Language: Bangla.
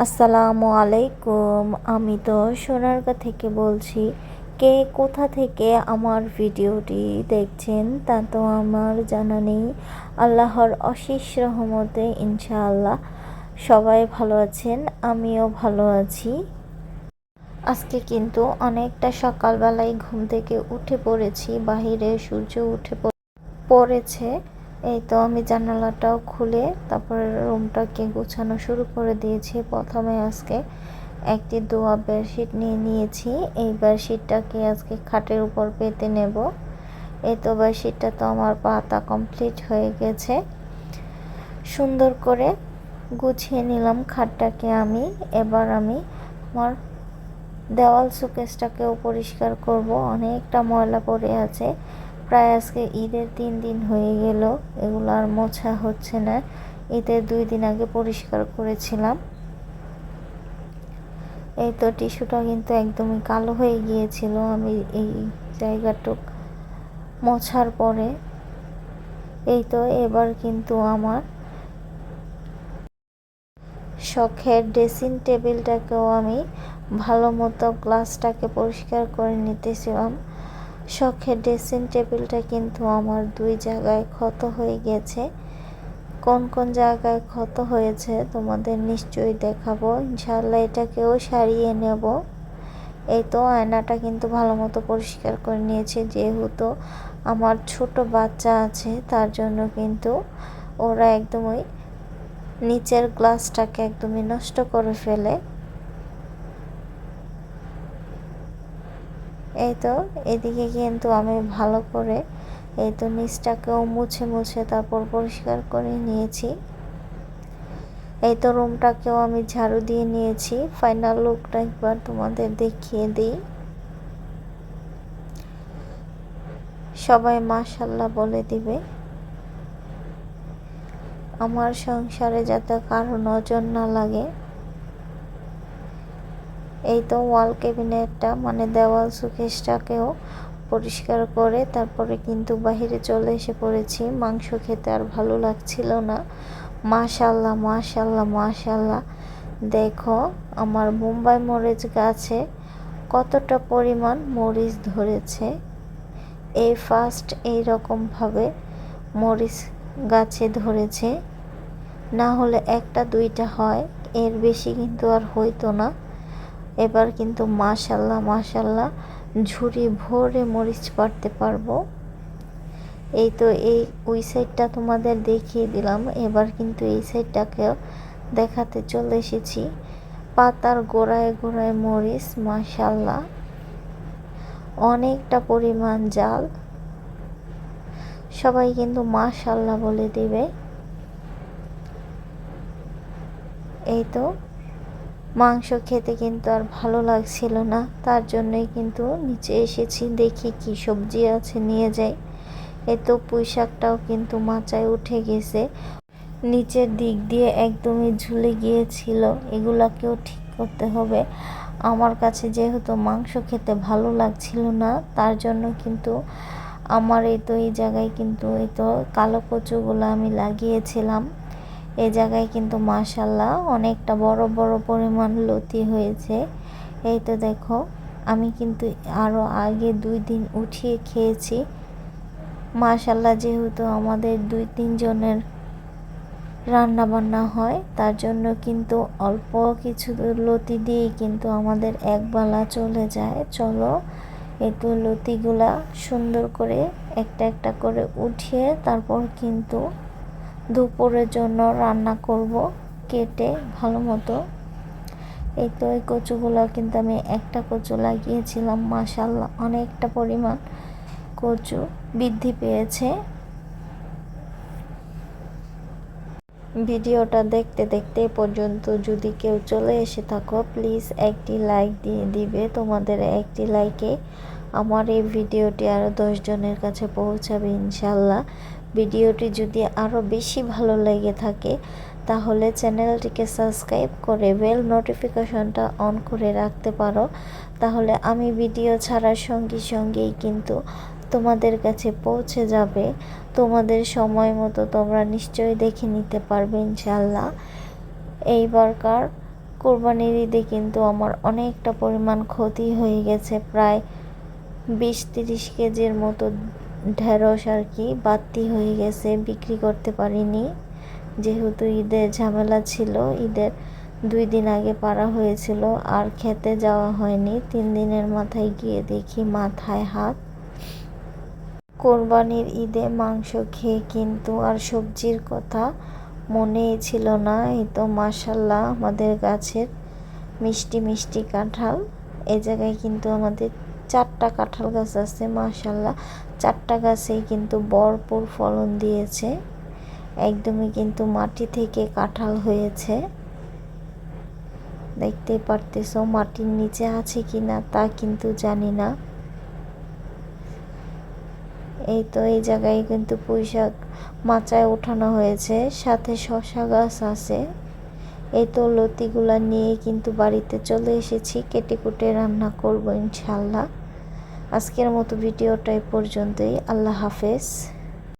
আসসালামু আলাইকুম। আমি তো সোনারগাঁ থেকে বলছি। কে কোথা থেকে আমার ভিডিওটি দেখছেন তা তো আমার জানা নেই। আল্লাহর অশেষ রহমতে ইনশাআল্লাহ সবাই ভালো আছেন, আমিও ভালো আছি। আজকে কিন্তু অনেকটা সকালবেলায় ঘুম থেকে উঠে পড়েছি, বাহিরে সূর্য উঠে পড়েছে। এই তো আমি জানালাটাও খুলে তারপরে রুমটাকে গোছানো শুরু করে দিয়েছি। প্রথমে আজকে একটি দোয়া বেডশিট নিয়ে নিয়েছি। এই বেডশিটটাকে আজকে খাটের উপর পেতে নেব। এই তো বেডশিটটা তো আমার পাতা কমপ্লিট হয়ে গেছে। সুন্দর করে গুছিয়ে নিলাম খাটটাকে আমি। এবার আমি আমার দেওয়াল শোকেসটাকেও পরিষ্কার করব। অনেকটা ময়লা পড়ে আছে, প্রায় আজকে ঈদের 3 দিন হয়ে গেল, এগুলো আর মোছা হচ্ছে না। ঈদের 2 দিন আগে পরিষ্কার করেছিলাম। এই তো টিস্যুটা কিন্তু একদমই কালো হয়ে গিয়েছিল আমি এই জায়গাটুক মোছার পরে। এই তো এবার কিন্তু আমার শখের ড্রেসিং টেবিলটাকেও আমি ভালো মতো গ্লাসটাকে পরিষ্কার করে নিতেছিলাম। শখের ড্রেসিং টেবিলটা কিন্তু আমার 2 জায়গায় ক্ষত হয়ে গেছে। কোন কোন জায়গায় ক্ষত হয়েছে তোমাদের নিশ্চয়ই দেখাবো ইনশাআল্লাহ। এটাকেও সারিয়ে নেব। এই তো আয়নাটা কিন্তু ভালো মতো পরিষ্কার করে নিয়েছি, যেহেতু আমার ছোট বাচ্চা আছে তার জন্য কিন্তু ওরা একদমই নিচের গ্লাসটাকে একদমই নষ্ট করে ফেলে। এই তো এদিকে কিন্তু আমি ভালো করে এই তো নিচটাকেও মুছে মুছে তারপর পরিষ্কার করে নিয়েছি। এই তো রুমটাকেও আমি ঝাড়ু দিয়ে নিয়েছি। ফাইনাল লুকটা একবার তোমাদের দেখিয়ে দিই। সবাই মাশাআল্লাহ বলে দিবে। আমার সংসারে যাতে কারো নজর না লাগে। এই তো ওয়াল ক্যাবিনেটটা মানে দেওয়াল শোকেসটাকেও পরিষ্কার করে তারপরে কিন্তু বাহিরে চলে এসে পড়েছি। মাংস খেতে আর ভালো লাগছিল না। মাশাআল্লাহ মাশাআল্লাহ মাশাআল্লাহ, দেখো আমার বোম্বাই মরিচ গাছে কতটা পরিমাণ মরিচ ধরেছে। এই ফার্স্ট এইরকমভাবে মরিচ গাছে ধরেছে, না হলে একটা দুইটা হয়, এর বেশি কিন্তু আর হইতো না। এবার কিন্তু মাশাআল্লাহ মাশাআল্লাহ ঝুড়ি ভরে মরিচ পাড়তে পারবো। এই তো এই ওই সাইডটা তোমাদের দেখিয়ে দিলাম, এবার কিন্তু এই সাইডটাকেও দেখাতে চলে এসেছি। পাতার গোড়ায় গোড়ায় মরিচ, মাশাআল্লাহ অনেকটা পরিমাণ জাল। সবাই কিন্তু মাশাআল্লাহ বলে দিবে। এই তো মাংস খেতে কিন্তু আর ভালো লাগছিল না, তার জন্যই কিন্তু নিচে এসেছি, দেখি কি সবজি আছে নিয়ে যাই। এই তো পুঁই শাকটাও কিন্তু মাচায় উঠে গেছে, নিচের দিক দিয়ে একদমই ঝুলে গিয়েছিল। এগুলাকেও ঠিক করতে হবে। আমার কাছে যেহেতু মাংস খেতে ভালো লাগছিল না, তার জন্য কিন্তু আমার এই তো এই জায়গায় কিন্তু এই তো কালো কচুগুলো আমি লাগিয়েছিলাম। এই জায়গায় কিন্তু মাশাআল্লাহ অনেকটা বড় বড় পরিমাণ লতি হয়েছে। এই তো দেখো আমি কিন্তু আরও আগে 2 দিন উঠিয়ে খেয়েছি। মাশাআল্লাহ যেহেতু আমাদের 2-3 জনের রান্না বান্না হয়, তার জন্য কিন্তু অল্প কিছু লতি দিয়েই কিন্তু আমাদের একবেলা চলে যায়। চলো একটু লতিগুলা সুন্দর করে একটা একটা করে উঠিয়ে তারপর কিন্তু দুপুরের জন্য রান্না করব কেটে ভালো মতো। এই তো এই কচুগুলো কিন্তু আমি একটা কচু লাগিয়েছিলাম, মাশাআল্লাহ অনেকটা পরিমাণ কচু বৃদ্ধি পেয়েছে। ভিডিওটা দেখতে দেখতে পর্যন্ত যদি কেউ চলে এসে থাকো, প্লিজ একটি লাইক দিয়ে দিবে। তোমাদের একটি লাইকে আমার এই ভিডিওটি আরও 10 জনের কাছে পৌঁছাবে ইনশাল্লাহ। ভিডিওটি যদি আরও বেশি ভালো লেগে থাকে তাহলে চ্যানেলটিকে সাবস্ক্রাইব করে বেল নোটিফিকেশনটা অন করে রাখতে পারো, তাহলে আমি ভিডিও ছাড়ার সঙ্গে সঙ্গেই কিন্তু তোমাদের কাছে পৌঁছে যাবে। তোমাদের সময় মতো তোমরা নিশ্চয়ই দেখে নিতে পারবে ইনশাল্লাহ। এইবারকার কোরবানির ঈদে কিন্তু আমার অনেকটা পরিমাণ ক্ষতি হয়ে গেছে, প্রায় 20-30 কেজির মতো ঢেঁড়স আর কি বাড়তি হয়ে গেছে, বিক্রি করতে পারিনি যেহেতু ঈদের ঝামেলা ছিল। ঈদের 2 দিন আগে পারা হয়েছিল, আর খেতে যাওয়া হয়নি। 3 দিনের মাথায় গিয়ে দেখি মাথায় হাত। কোরবানির ঈদে মাংস খেয়ে কিন্তু আর সবজির কথা মনেই ছিল না। এই তো মাশাল্লাহ আমাদের গাছের মিষ্টি মিষ্টি কাঁঠাল। এই জায়গায় কিন্তু আমাদের 4টা কাঁঠাল গাছ আছে, মাশাল্লাহ 4টা গাছেই কিন্তু ভরপুর ফলন দিয়েছে। একদমই কিন্তু মাটি থেকে কাঁঠাল হয়েছে, দেখতেই পারতেছো। মাটির নিচে আছে কিনা তা কিন্তু জানি না। এই তো এই জায়গায় কিন্তু পুঁইশাক মাচায় ওঠানো হয়েছে, সাথে শশা গাছ আছে। এই তো লতিগুলা নিয়ে কিন্তু বাড়িতে চলে এসেছি, কেটে কুটে রান্না করব ইনশাল্লাহ। আজকের মতো ভিডিওটা এই পর্যন্তই। আল্লাহ হাফেজ।